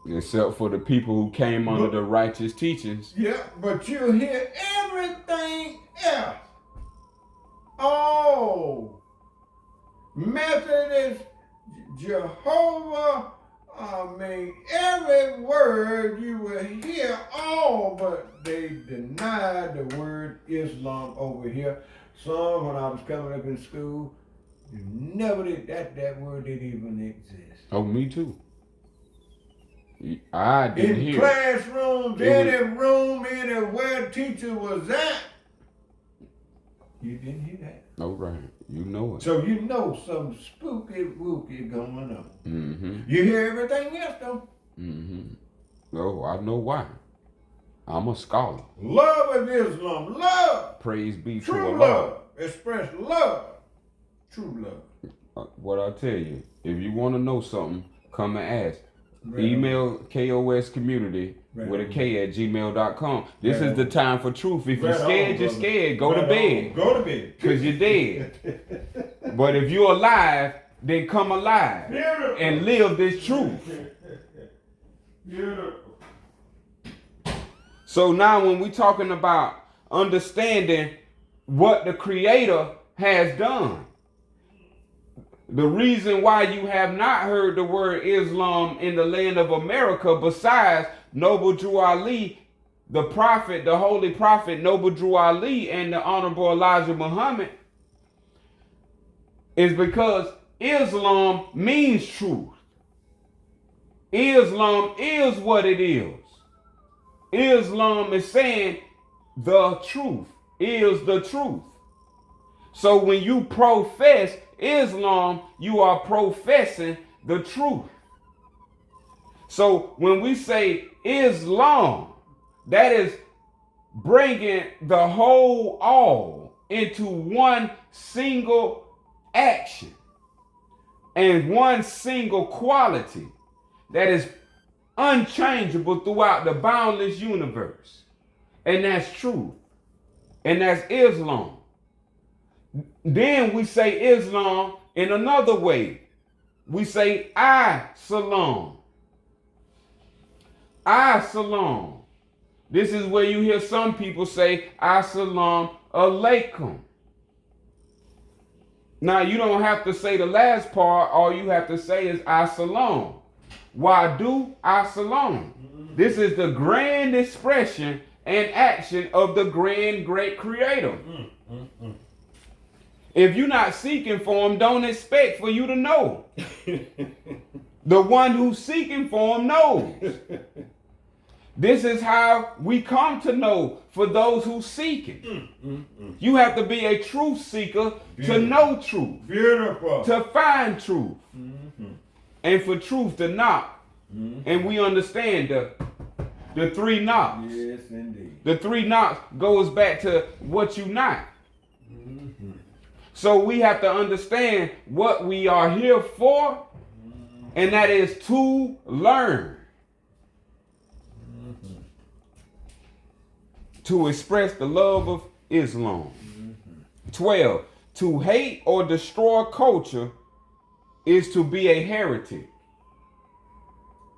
Except for the people who came under the righteous teachings. Yeah, but you hear everything else. Oh, Methodist, Jehovah, every word you will hear, all but they denied the word Islam over here. Some, when I was coming up in school, you never did, that word didn't even exist. Oh, me too. I didn't hear. In classrooms, any room, anywhere teacher was at, you didn't hear that. Oh, right. You know it. So you know some spooky wooky going on. You hear everything else though. Oh, I know why. I'm a scholar. Love of Islam, love. Praise be to True Allah. love. Express love. True love. What I tell you, if you want to know something, come and ask. Right. Email KOScommunity with a K at gmail.com. This is the time for truth. If you're scared, you're scared. Go to bed. Go to bed. Because you're dead. But if you're alive, then come alive and live this truth. Beautiful. So now when we're talking about understanding what the Creator has done, the reason why you have not heard the word Islam in the land of America, besides Noble Drew Ali, the prophet, the holy prophet Noble Drew Ali, and the Honorable Elijah Muhammad, is because Islam means truth. Islam is what it is. Islam is saying the truth is the truth. So when you profess Islam, you are professing the truth. So when we say Islam, that is bringing the whole all into one single action and one single quality that is unchangeable throughout the boundless universe. And that's truth. And that's Islam. Then we say Islam in another way. We say I-Salam. I-Salam. This is where you hear some people say I-Salam alaikum. Now you don't have to say the last part. All you have to say is I-Salam. Why do I-Salam? This is the grand expression and action of the grand great Creator. If you're not seeking for him, don't expect for you to know. The one who's seeking for him knows. This is how we come to know for those who seek it. You have to be a truth seeker to know truth. Beautiful. To find truth. And for truth to knock. And we understand the three knocks. Yes, indeed. The three knocks goes back to what you not. So we have to understand what we are here for, and that is to learn. To express the love of Islam. 12. To hate or destroy culture is to be a heretic.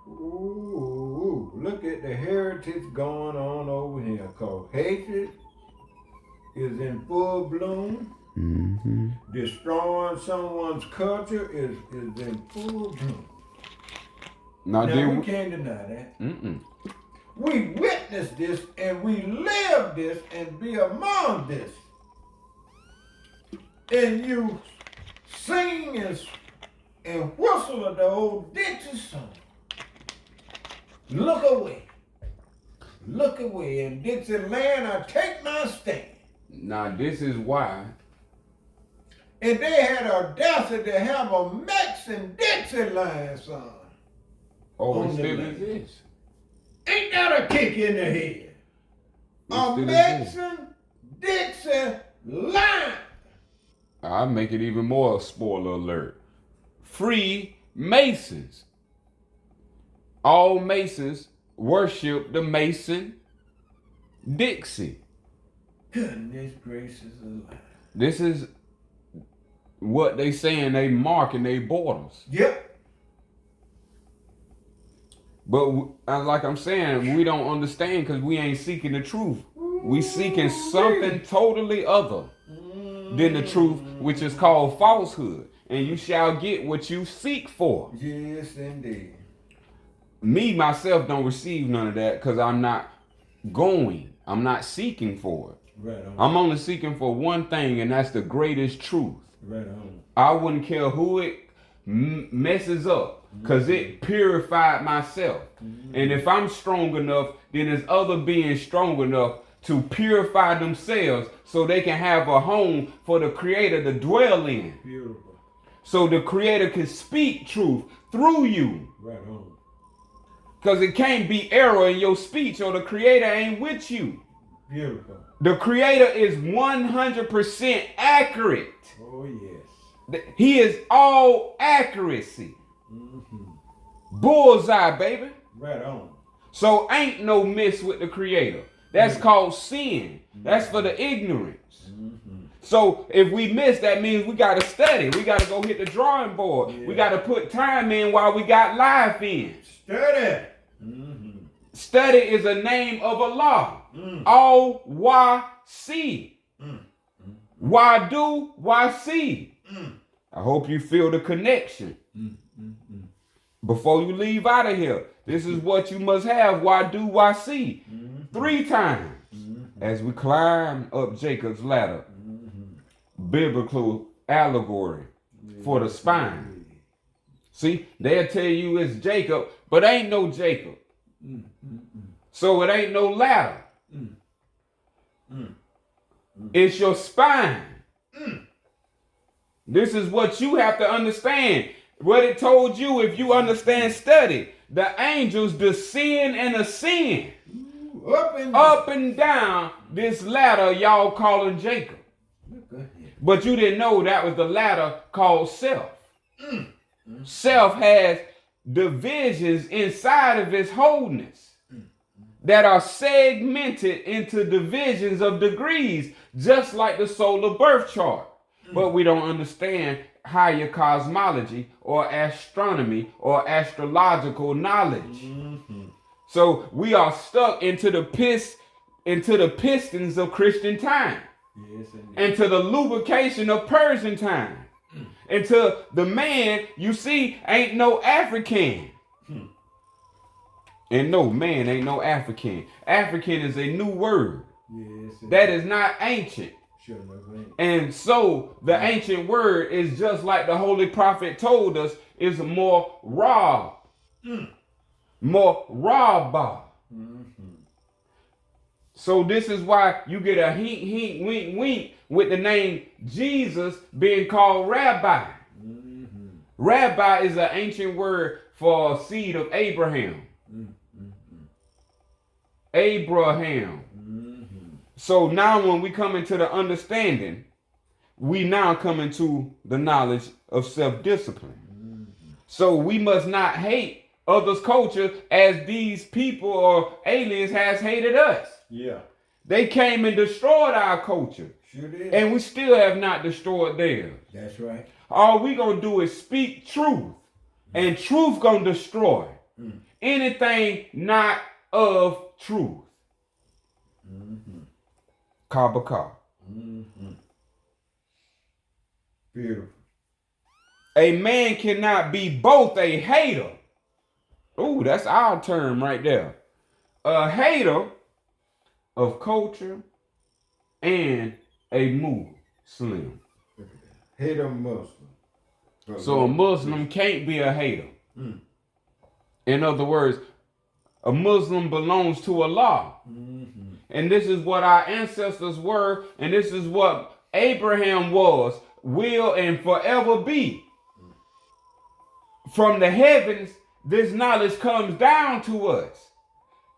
Ooh, look at the heritage going on over here, called hatred is in full bloom. Destroying someone's culture is in full bloom. Now we can't deny that. We witness this and we live this and be among this. And you sing and whistle at the old Dixie song. Look away. Look away. And Dixieland, I take my stand. Now this is why. And they had audacity to have a Mexican Dixieland song. Oh, it still exists. Ain't that a kick in the head? A Mexican Dixieland. I'll make it even more spoiler alert. Free Masons. All Masons worship the Mason Dixie. Goodness gracious alive. This is what they saying they marking their borders. Yep. But like I'm saying, we don't understand because we ain't seeking the truth. We seeking something totally other than the truth, which is called falsehood. And you shall get what you seek for. Yes, indeed. Me, myself, don't receive none of that because I'm not going. I'm not seeking for it. Right on. I'm only seeking for one thing, and that's the greatest truth. Right on. I wouldn't care who it messes up because it purified myself. And if I'm strong enough, then there's other beings strong enough to purify themselves so they can have a home for the Creator to dwell in. Beautiful. So the Creator can speak truth through you. Right on. Because it can't be error in your speech or the Creator ain't with you. Beautiful. The Creator is 100% accurate. Oh, yes. He is all accuracy. Bullseye, baby. Right on. So ain't no miss with the Creator. That's called sin. That's for the ignorance. So if we miss, that means we got to study. We got to go hit the drawing board. Yeah. We got to put time in while we got life in. Study. Study is a name of Allah. O-Y-C. Why do, why see? I hope you feel the connection. Before you leave out of here, this is what you must have. Why do, why see? 3 times as we climb up Jacob's ladder. Biblical allegory for the spine. See, they'll tell you it's Jacob, but ain't no Jacob. So it ain't no ladder. It's your spine. This is what you have to understand. What it told you, if you understand study, the angels descend and ascend up and down this ladder y'all calling Jacob. But you didn't know that was the ladder called self. Self has divisions inside of its wholeness that are segmented into divisions of degrees, just like the solar birth chart. But we don't understand higher cosmology or astronomy or astrological knowledge. So we are stuck into the pistons of Christian time. Yes, into the lubrication of Persian time. Into the man, you see, ain't no African. And no, man ain't no African. African is a new word. Yes, that is not ancient. Sure, and so the ancient word is just like the Holy Prophet told us, is more raw. More raw. So this is why you get a hink, wink, wink with the name Jesus being called Rabbi. Rabbi is an ancient word for a seed of Abraham. Abraham. So now when we come into the understanding, we now come into the knowledge of self-discipline. So we must not hate others' culture as these people or aliens has hated us. Yeah. They came and destroyed our culture. Sure did. And we still have not destroyed theirs. That's right. All we gonna do is speak truth. And truth gonna destroy anything not of truth. Kabaka. Beautiful. A man cannot be both a hater. Ooh, that's our term right there. A hater of culture and a Muslim. Hater Muslim. So a Muslim can't be a hater. In other words, a Muslim belongs to Allah. And this is what our ancestors were, and this is what Abraham was, will, and forever be. From the heavens, this knowledge comes down to us.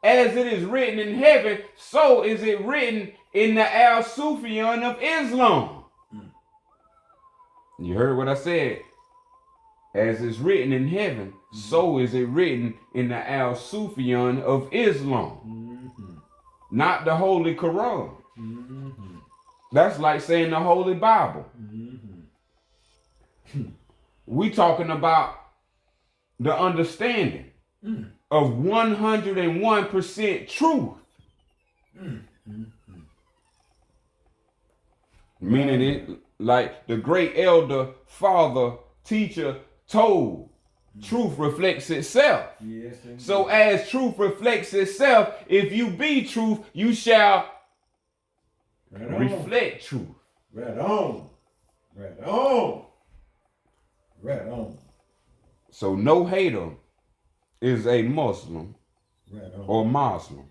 As it is written in heaven, so is it written in the Al-Sufyan of Islam. You heard what I said? As it's written in heaven, so is it written in the Al-Sufyan of Islam. Not the Holy Quran. That's like saying the Holy Bible. We talking about the understanding of 101% truth. Meaning it, like the great elder, father, teacher told, truth reflects itself. Yes, so as truth reflects itself, if you be truth, you shall reflect truth. Right on. Right on. Right on. So no hater is a Muslim or Muslim.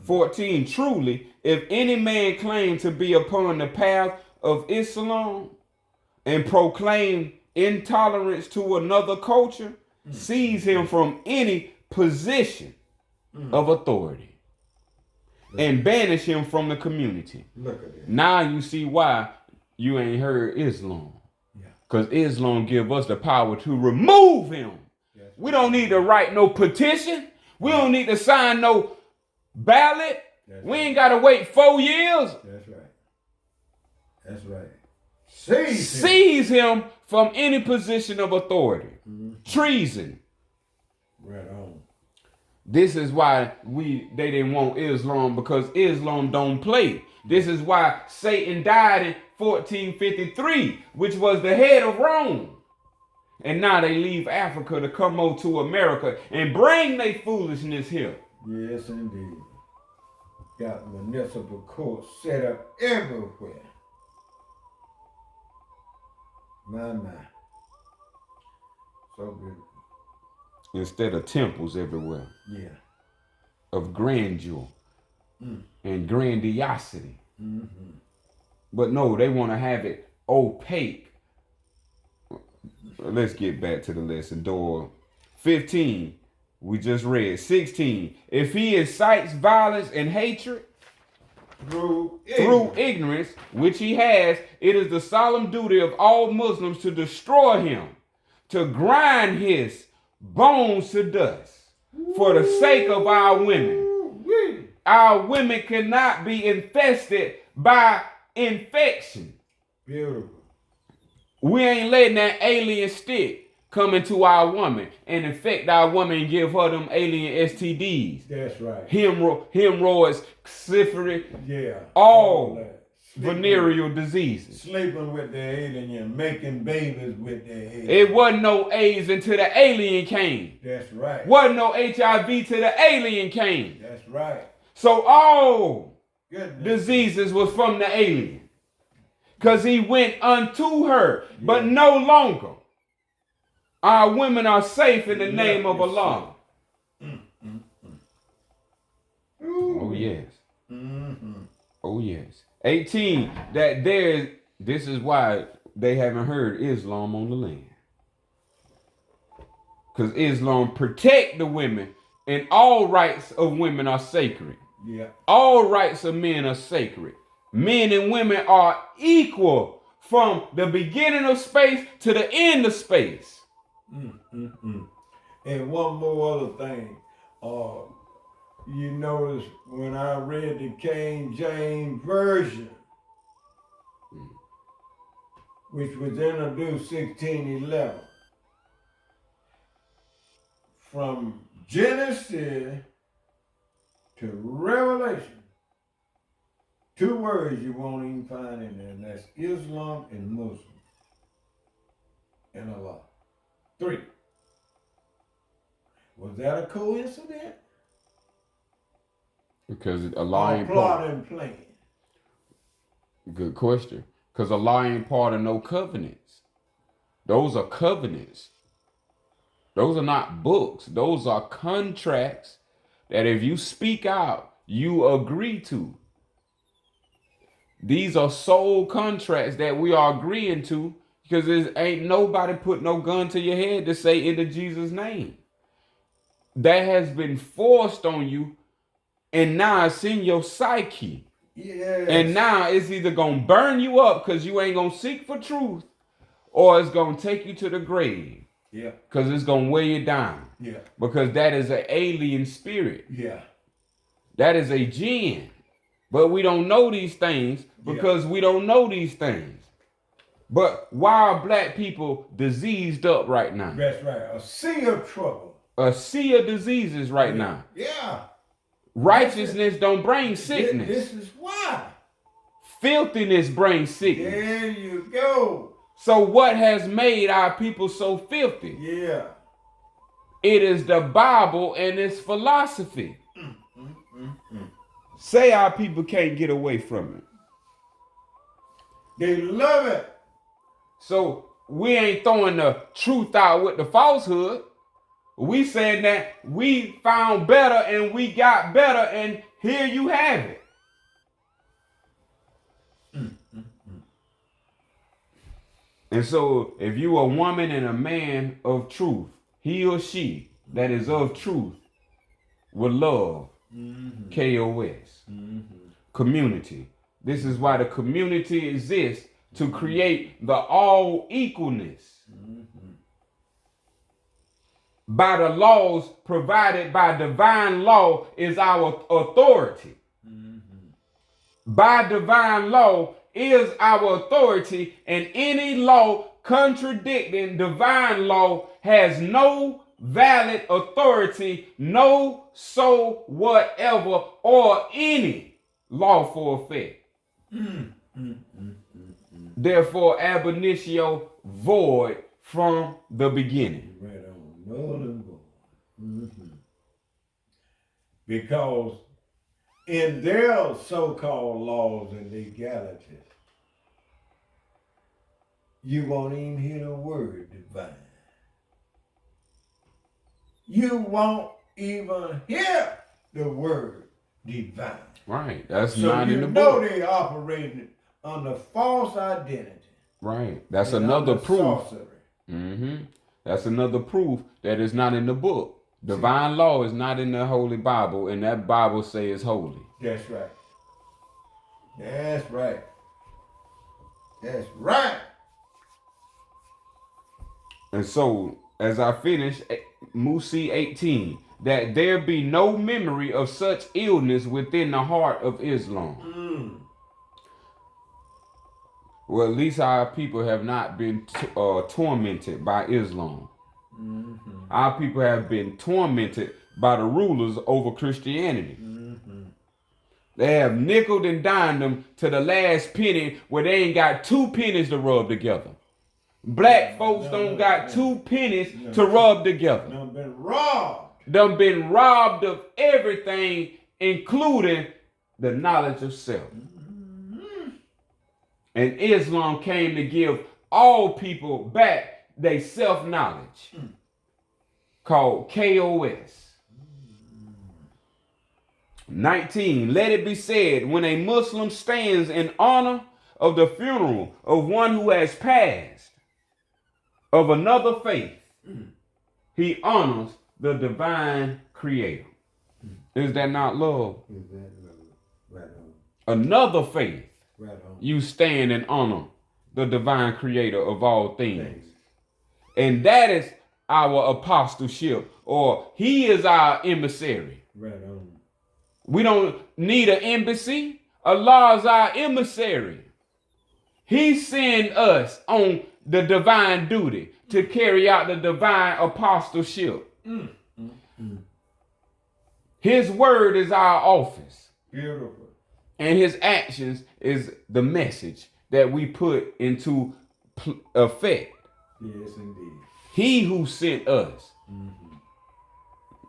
14, truly, if any man claim to be upon the path of Islam and proclaim intolerance to another culture, seize him from any position of authority and banish him from the community. Look at that. Now you see why you ain't heard Islam. Yeah. Because Islam give us the power to remove him. Yes. We don't need to write no petition. We don't need to sign no ballot. We ain't got to wait 4 years. That's right. That's right. Seize him from any position of authority. Treason. Right on. This is why they didn't want Islam, because Islam don't play. This is why Satan died in 1453, which was the head of Rome. And now they leave Africa to come over to America and bring their foolishness here. Yes, indeed. Got municipal courts set up everywhere. My. So beautiful. Instead of temples everywhere. Yeah. Of grandeur and grandiosity. But no, they want to have it opaque. Let's get back to the lesson. Door 15, we just read. 16, if he incites violence and hatred through ignorance, which he has, it is the solemn duty of all Muslims to destroy him, to grind his bones to dust for the sake of our women. Our women cannot be infested by infection. Beautiful. We ain't letting that alien stick come into our woman and infect our woman and give her them alien STDs. That's right. Hemorrhoids, syphilis, all venereal diseases. Sleeping with the alien, making babies with the alien. It wasn't no AIDS until the alien came. That's right. Wasn't no HIV till the alien came. That's right. So all diseases was from the alien. Because he went unto her, but no longer. Our women are safe in the name of Allah. Oh, yes. Oh, yes. 18, this is why they haven't heard Islam on the land. Because Islam protect the women, and all rights of women are sacred. Yeah. All rights of men are sacred. Men and women are equal from the beginning of space to the end of space. And one more other thing. You notice when I read the King James Version, which was introduced 1611, from Genesis to Revelation, 2 words you won't even find in there, and that's Islam and Muslim and Allah. 3. Was that a coincidence? Because Allah ain't plot and plan. Good question. Because Allah ain't part of no covenants. Those are covenants. Those are not books. Those are contracts that if you speak out, you agree to. These are soul contracts that we are agreeing to, because there ain't nobody put no gun to your head to say into Jesus' name. That has been forced on you, and now it's in your psyche. Yes. And now it's either going to burn you up because you ain't going to seek for truth, or it's going to take you to the grave. Yeah. Because it's going to weigh you down. Yeah. Because that is an alien spirit. Yeah. That is a jinn. But we don't know these things because we don't know these things. But why are black people diseased up right now? That's right. A sea of trouble. A sea of diseases right now. Yeah. Righteousness don't bring sickness. This is why. Filthiness brings sickness. There you go. So what has made our people so filthy? Yeah. It is the Bible and its philosophy. Say our people can't get away from it. They love it. So we ain't throwing the truth out with the falsehood. We saying that we found better and we got better, and here you have it. And so if you a woman and a man of truth, he or she that is of truth will love KOS. Community. This is why the community exists, to create the all equalness by the laws provided by divine law is our authority. By divine law is our authority, and any law contradicting divine law has no valid authority, no so whatever, or any lawful effect. Therefore, ab initio void from the beginning. Right on. Null and void. Because in their so-called laws and legalities, you won't even hear the word divine. You won't even hear the word divine. Right. That's So not in the you know book. they operating under false identity. Right. That's and another under proof. sorcery. That's another proof that it's not in the book. Divine law is not in the Holy Bible, and that Bible say it's holy. That's right. That's right. That's right. And so, as I finish, Musi 18, that there be no memory of such illness within the heart of Islam. Well, at least our people have not been tormented by Islam. Our people have been tormented by the rulers over Christianity. They have nickeled and dined them to the last penny where they ain't got 2 pennies to rub together. Black folks don't got 2 pennies to rub together. Done been robbed. Done been robbed of everything, including the knowledge of self. And Islam came to give all people back their self-knowledge, called KOS. 19, let it be said, when a Muslim stands in honor of the funeral of one who has passed, of another faith, he honors the divine creator. Is that not love? Is that right on? Another faith, Right on. you stand and honor the divine creator of all things. And that is our apostleship, or he is our emissary. Right on. We don't need an embassy. Allah is our emissary. He sent us on the divine duty to carry out the divine apostleship. His word is our office. Beautiful. And his actions is the message that we put into effect. Yes, indeed. He who sent us.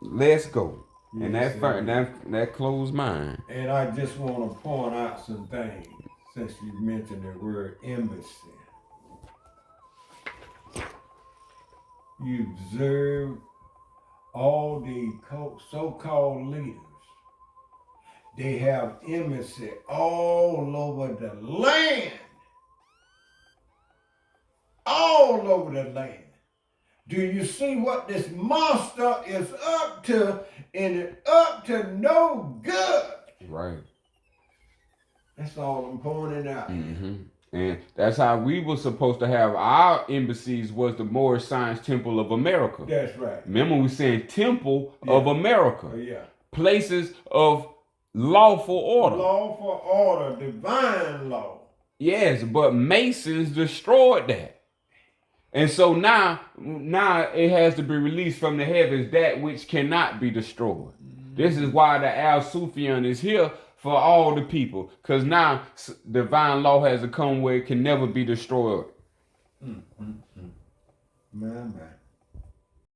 Let's go. And that closed mine. And I just want to point out some things since you mentioned the word embassy. You observe all the so-called leaders. They have embassy all over the land. All over the land. Do you see what this monster is up to? And it's up to no good. Right. That's all I'm pointing out. And that's how we were supposed to have our embassies, was the Moorish Science Temple of America. That's right. Remember we saying Temple of America. Yeah. Places of lawful order. Lawful order, divine law. Yes, but Masons destroyed that. And so now it has to be released from the heavens, that which cannot be destroyed. This is why the Al Sufyan is here for all the people, because now divine law has to come where it can never be destroyed. My.